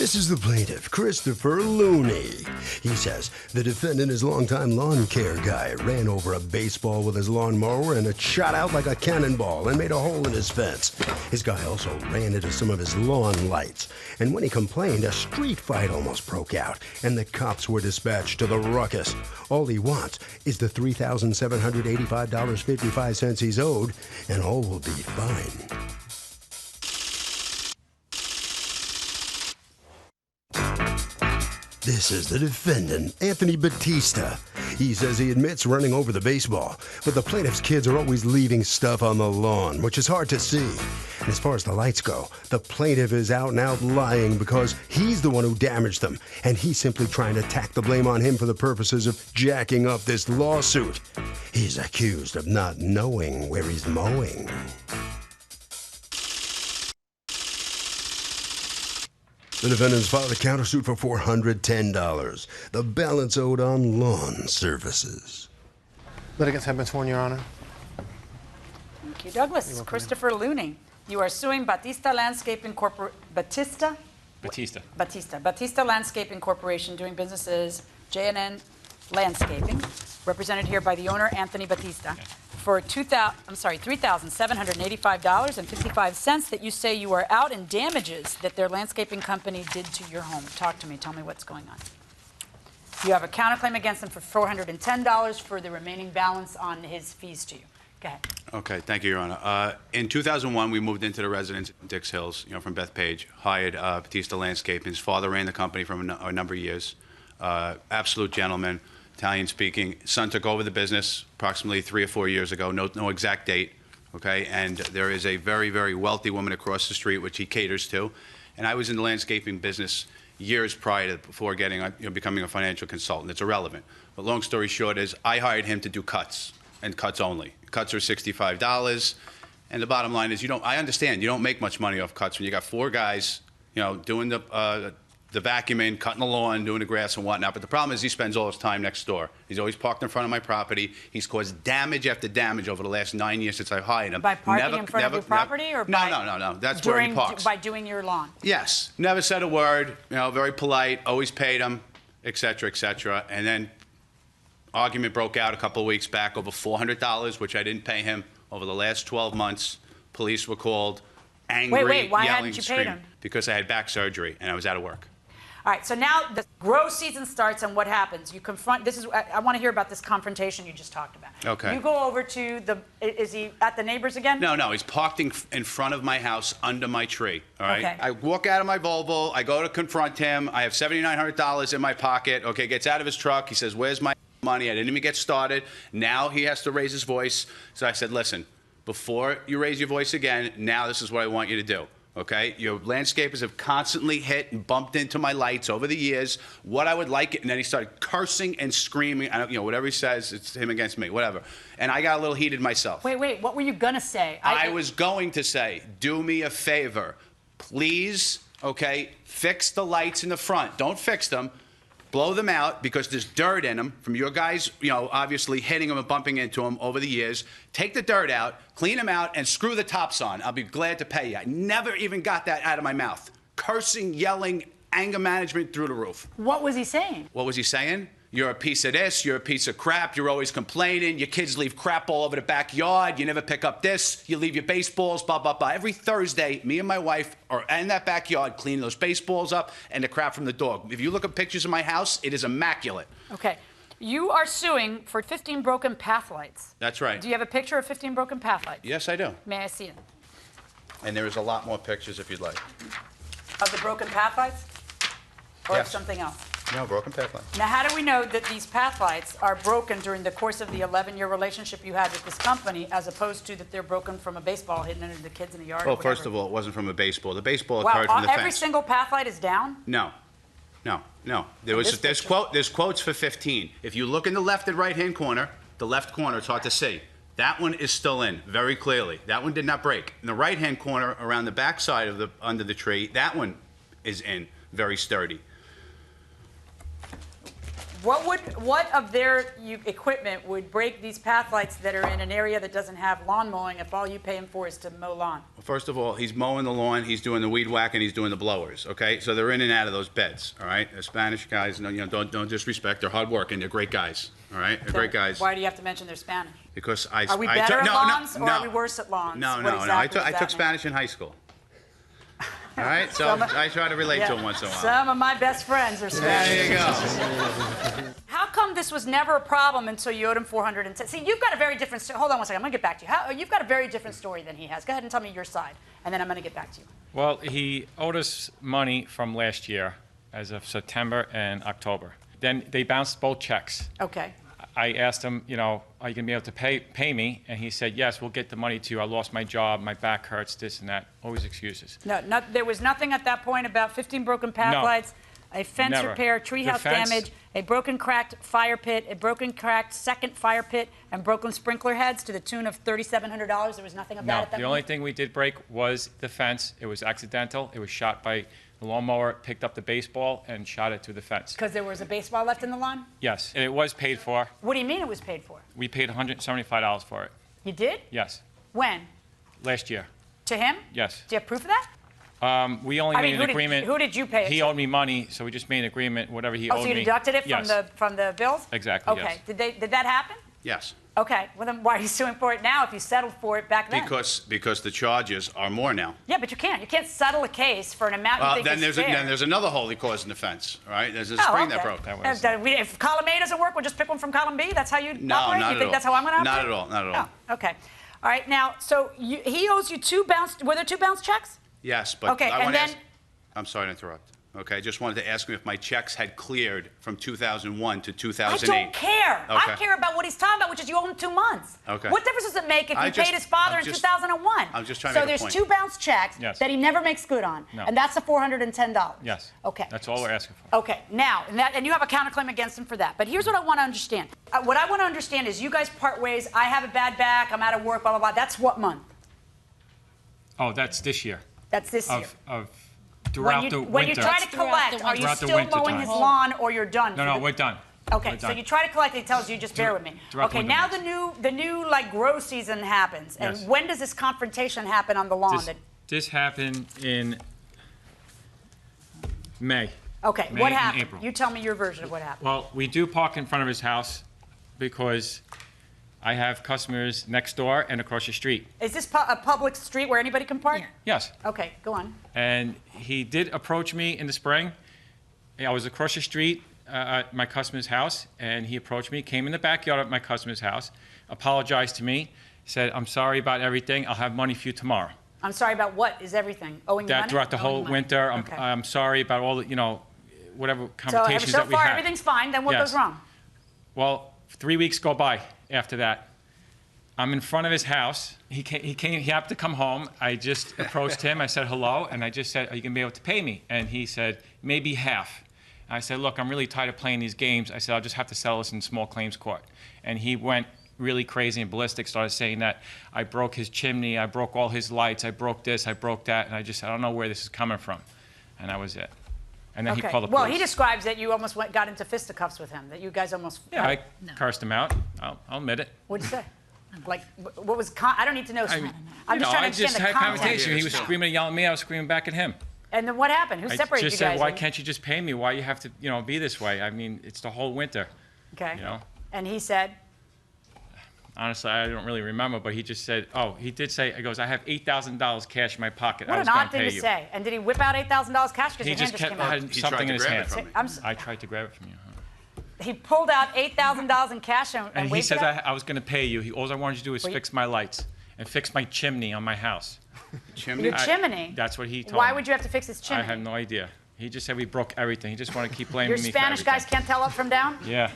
This is the plaintiff, Christopher Looney. He says the defendant is longtime lawn care guy, ran over a baseball with his lawn mower and it shot out like a cannonball and made a hole in his fence. His guy also ran into some of his lawn lights. And when he complained, a street fight almost broke out and the cops were dispatched to the ruckus. All he wants is the $3,785.55 he's owed, and all will be fine. This is the defendant, Anthony Batista. He says he admits running over the baseball, but the plaintiff's kids are always leaving stuff on the lawn, which is hard to see. And as far as the lights go, the plaintiff is out and out lying because he's the one who damaged them, and he's simply trying to tack the blame on him for the purposes of jacking up this lawsuit. He's accused of not knowing where he's mowing. The defendants filed a countersuit for $410. The balance owed on lawn services. Litigants have been sworn, Your Honor. Thank you, Douglas. Christopher Looney, you are suing Batista Landscaping Corporation. Batista Landscaping Corporation, doing business as J&N Landscaping, represented here by the owner, Anthony Batista, for $3,785.55 that you say you are out in damages that their landscaping company did to your home. Talk to me. Tell me what's going on. You have a counterclaim against him for $410 for the remaining balance on his fees to you. Go ahead. Okay, thank you, Your Honor. In 2001, we moved into the residence in Dix Hills, from Bethpage, hired Batista Landscaping. His father ran the company for a number of years. Absolute gentleman. Italian-speaking. Son took over the business approximately 3 or 4 years ago. No exact date, okay? And there is a very, very wealthy woman across the street, which he caters to. And I was in the landscaping business years prior to, before getting, becoming a financial consultant. It's irrelevant. But long story short is I hired him to do cuts, and cuts only. Cuts are $65. And the bottom line is I understand you don't make much money off cuts when you got 4 guys, doing the vacuuming, cutting the lawn, doing the grass and whatnot. But the problem is he spends all his time next door. He's always parked in front of my property. He's caused damage after damage over the last 9 years since I hired him. By parking in front of your property? Or by No. That's where he parks. By doing your lawn? Yes. Never said a word, very polite, always paid him, et cetera, et cetera. And then argument broke out a couple of weeks back over $400, which I didn't pay him over the last 12 months. Police were called, angry, wait, why yelling, hadn't you screaming. paid him? Because I had back surgery and I was out of work. All right, so now the grow season starts, and what happens? You confront, I want to hear about this confrontation you just talked about. Okay. You go over to is he at the neighbors again? No, he's parked in front of my house under my tree, all right? Okay. I walk out of my Volvo, I go to confront him, I have $7,900 in my pocket, okay, gets out of his truck, he says, where's my money? I didn't even get started. Now he has to raise his voice. So I said, listen, before you raise your voice again, now this is what I want you to do. Okay, your landscapers have constantly hit and bumped into my lights over the years. What I would like, and then he started cursing and screaming. Whatever he says, it's him against me, whatever. And I got a little heated myself. Wait, what were you gonna say? I was going to say, do me a favor, please. Okay, fix the lights in the front. Don't fix them. Blow them out because there's dirt in them from your guys, obviously hitting them and bumping into them over the years. Take the dirt out, clean them out, and screw the tops on. I'll be glad to pay you. I never even got that out of my mouth. Cursing, yelling, anger management through the roof. What was he saying? What was he saying? You're a piece of this, you're a piece of crap, you're always complaining, your kids leave crap all over the backyard, you never pick up this, you leave your baseballs, blah, blah, blah. Every Thursday, me and my wife are in that backyard cleaning those baseballs up and the crap from the dog. If you look at pictures of my house, it is immaculate. Okay. You are suing for 15 broken path lights. That's right. Do you have a picture of 15 broken path lights? Yes, I do. May I see it? And there is a lot more pictures if you'd like. Of the broken path lights? Or Yes. of something else? No, broken path line. Now, how do we know that these path lights are broken during the course of the 11-year relationship you had with this company, as opposed to that they're broken from a baseball hitting into the kids in the yard? Well, or whatever? first of all, it wasn't from a baseball. The baseball occurred from the every fence. single path light is down? No. There's quotes for 15. If you look in the left and right-hand corner, the left corner, it's hard to see. That one is still in, very clearly. That one did not break. In the right-hand corner, around the back side of under the tree, that one is in, very sturdy. What of their equipment would break these path lights that are in an area that doesn't have lawn mowing if all you pay him for is to mow lawn? Well, first of all, he's mowing the lawn, he's doing the weed whacking, he's doing the blowers, okay? So they're in and out of those beds, all right? The Spanish guys, don't disrespect, they're hardworking, they're great guys, all right? They're great guys. Why do you have to mention they're Spanish? Because Are we better at lawns or are we worse at lawns? No, What no, no. exactly I does took that mean? Spanish in high school. All right, so I try to relate to him once in a while. Some of my best friends are Spanish. There you go. How come this was never a problem until you owed him $410? See, you've got a very different story. Hold on one second. I'm going to get back to you. You've got a very different story than he has. Go ahead and tell me your side, and then I'm going to get back to you. Well, he owed us money from last year as of September and October. Then they bounced both checks. Okay. I asked him, are you going to be able to pay me? And he said, yes, we'll get the money to you. I lost my job, my back hurts, this and that. Always excuses. No, there was nothing at that point about 15 broken path lights, a fence Never. repair, treehouse damage, a broken cracked fire pit, a broken cracked second fire pit, and broken sprinkler heads to the tune of $3,700. There was nothing of that at that The point? only thing we did break was the fence. It was accidental. It was shot by the lawnmower, picked up the baseball and shot it through the fence. Because there was a baseball left in the lawn? Yes, and it was paid for. What do you mean it was paid for? We paid $175 for it. You did? Yes, When? last year. To him? Yes. Do you have proof of that? We only made an agreement. Who did you pay it He to? owed me money, so we just made an agreement, whatever he owed me. Oh, so you deducted it Yes. from the bills? Exactly, Okay. yes. Did that happen? Yes, Okay. Well, then why are you suing for it now if you settled for it back then? because the charges are more now. Yeah, but you can't. You can't settle a case for an amount you think Then is fair. then there's another hole he caused in the fence, all right? There's a Oh, spring okay. that broke. That was- If column A doesn't work, we'll just pick one from column B? That's how you No, operate? not You at think all. that's how I'm going to operate? Not at all, not at all. Oh, okay. All right. Now, so he owes you were there two bounce checks? Yes, but Okay, I and want to then- ask, I'm sorry to interrupt. Okay, just wanted to ask him if my checks had cleared from 2001 to I 2008. don't care. Okay. I care about what he's talking about, which is you owe him 2 months. Okay. What difference does it make if I you just- paid his father I'm in just- 2001? I'm just trying to So make a there's point. 2 bounce checks Yes. that he never makes good on, No. and that's the $410. Yes. Okay. That's all we're asking for. Okay, now, and you have a counterclaim against him for that. But here's what I want to understand. What I want to understand is you guys part ways. I have a bad back. I'm out of work, blah, blah, blah. That's what month? Oh, that's this year. That's this year. Throughout the winter. When you try to collect, are you Throughout the still winter mowing time. his lawn or you're done? No, we're done. Okay, We're so done. you try to collect, he tells you, just bear with me. Throughout the Okay, winter now months. the new like grow season happens. And Yes. when does this confrontation happen on the lawn? This happened in May. Okay, May what and happened? April. You tell me your version of what happened. Well, we do park in front of his house because I have customers next door and across the street. Is this a public street where anybody can park? Yes. Okay, go on. And he did approach me in the spring. I was across the street at my customer's house, and he approached me, came in the backyard of my customer's house, apologized to me, said, I'm sorry about everything. I'll have money for you tomorrow. I'm sorry about what is everything? Owing you That money? throughout the whole Owing money. winter, Okay. I'm sorry about all the, whatever So conversations so that we far, had. everything's fine. Then what Yes. goes wrong? Well, 3 weeks go by after that. I'm in front of his house. He happened to come home. I just approached him. I said hello, and I just said, are you going to be able to pay me? And he said, maybe half. I said, look, I'm really tired of playing these games. I said, I'll just have to settle this in small claims court. And he went really crazy and ballistic, started saying that I broke his chimney, I broke all his lights, I broke this, I broke that. And I just said, I don't know where this is coming from. And that was it. And then he called the police. Well, he describes that you almost got into fisticuffs with him, that you guys almost... Yeah, I cursed him out. I'll admit it. What'd you say? Like, what was... I don't need to know. I'm just trying to I understand just the had a context. conversation. He was screaming and yelling at me. I was screaming back at him. And then what happened? Who I separated just you guys? said, why can't you just pay me? Why you have to, be this way? I mean, it's the whole winter. Okay. You know? And he said... Honestly, I don't really remember, but he just said, he did say, he goes, I have $8,000 cash in my pocket. What I was an going odd to thing pay to you. say. And did he whip out $8,000 cash? Because He your hand just just kept came out. had He something tried to in his grab hand. it from me. I tried to grab it from you. He pulled out $8,000 in cash and And he waved says, it at- I was going to pay you. All I wanted you to do is fix my lights and fix my chimney on my house. Chimney? Your chimney? That's what he told Why me. would you have to fix his chimney? I have no idea. He just said we broke everything. He just wanted to keep blaming Your me Spanish for everything. guys can't tell up from down? Yeah.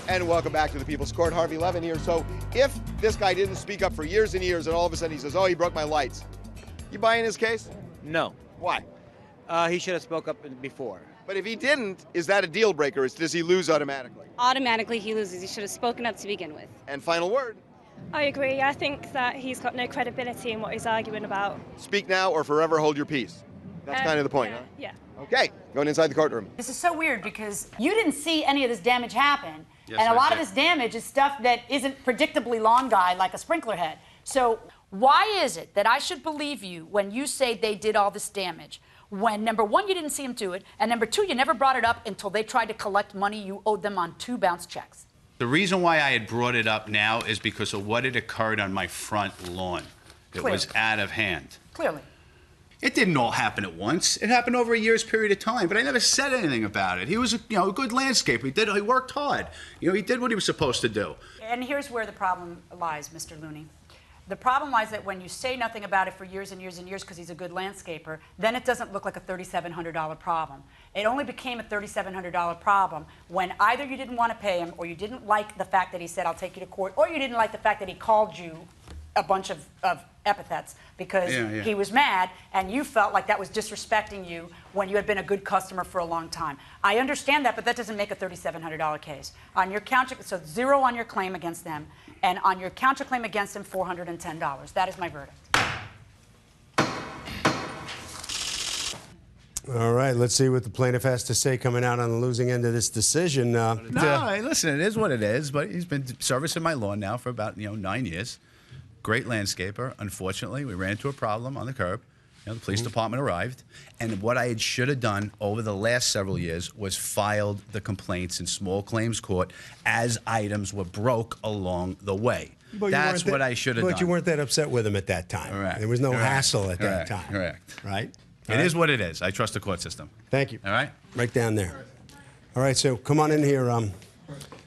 And welcome back to the People's Court. Harvey Levin here. So if this guy didn't speak up for years and years and all of a sudden he says, oh, he broke my lights, you buying his case? No. Why? He should have spoke up before. But if he didn't, is that a deal breaker? Does he lose automatically? Automatically he loses. He should have spoken up to begin with. And final word, I agree. I think that he's got no credibility in what he's arguing about. speak now or forever hold your peace. That's kind of the point, huh? Yeah. Okay, going inside the courtroom. This is so weird because you didn't see any of this damage happen. Yes, and a I lot of did. this damage is stuff that isn't predictably lawn guy like a sprinkler head. So why is it that I should believe you when you say they did all this damage? When, number one, you didn't see them do it, and number two, you never brought it up until they tried to collect money you owed them on 2 bounce checks. The reason why I had brought it up now is because of what had occurred on my front lawn. It was out of hand. Clearly. It didn't all happen at once. It happened over a year's period of time, but I never said anything about it. He was, a good landscaper. He worked hard. He did what he was supposed to do. And here's where the problem lies, Mr. Looney. The problem lies that when you say nothing about it for years and years and years because he's a good landscaper, then it doesn't look like a $3,700 problem. It only became a $3,700 problem when either you didn't want to pay him or you didn't like the fact that he said, I'll take you to court, or you didn't like the fact that he called you a bunch of epithets because he was mad and you felt like that was disrespecting you when you had been a good customer for a long time. I understand that, but that doesn't make a $3,700 case. On your counter, so 0 on your claim against them, and on your counterclaim against them, $410. That is my verdict. All right, let's see what the plaintiff has to say coming out on the losing end of this decision. No, hey, listen, it is what it is, but he's been servicing my lawn now for about 9 years. Great landscaper. Unfortunately, we ran into a problem on the curb. The police department arrived, and what I should have done over the last several years was filed the complaints in small claims court as items were broke along the way. That's what I should have done. But you weren't that upset with him at that time. Correct. There was no hassle at that time. Correct. Right? It is what it is. I trust the court system. Thank you. All right? Right down there. All right, so come on in here.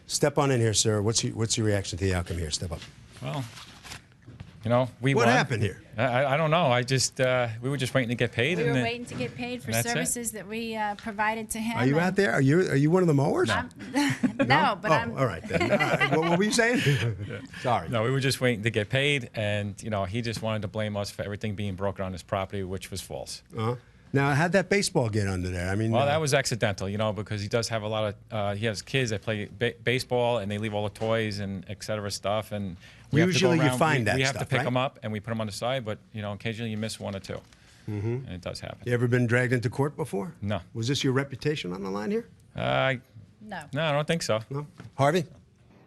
Step on in here, sir. What's your reaction to the outcome here? Step up. Well, we What won. happened here? I don't know. We were just waiting to get paid. We were and waiting to get paid for that's it. services that we provided to him. Are you out there? Are you one of the mowers? No, but I'm. All right then. All right. What were you saying? Sorry. No, we were just waiting to get paid, and he just wanted to blame us for everything being broken on his property, which was false. Now, how'd that baseball get under there? I mean, Well, that was accidental, because he does have a lot of. He has kids that play baseball, and they leave all the toys and et cetera stuff, and we Usually have to you find that we have stuff, to pick right? them up and we put them on the side, but occasionally you miss 1 or 2, and it does happen. You ever been dragged into court before? No. Was this your reputation on the line here? No. No, I don't think so. No. Harvey?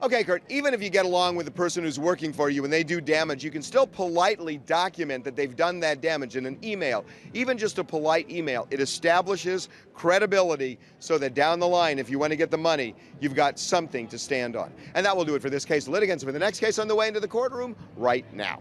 Okay, Kurt, even if you get along with the person who's working for you and they do damage, you can still politely document that they've done that damage in an email. Even just a polite email. It establishes credibility so that down the line, if you want to get the money, you've got something to stand on. And that will do it for this case. Litigants for the next case on the way into the courtroom right now.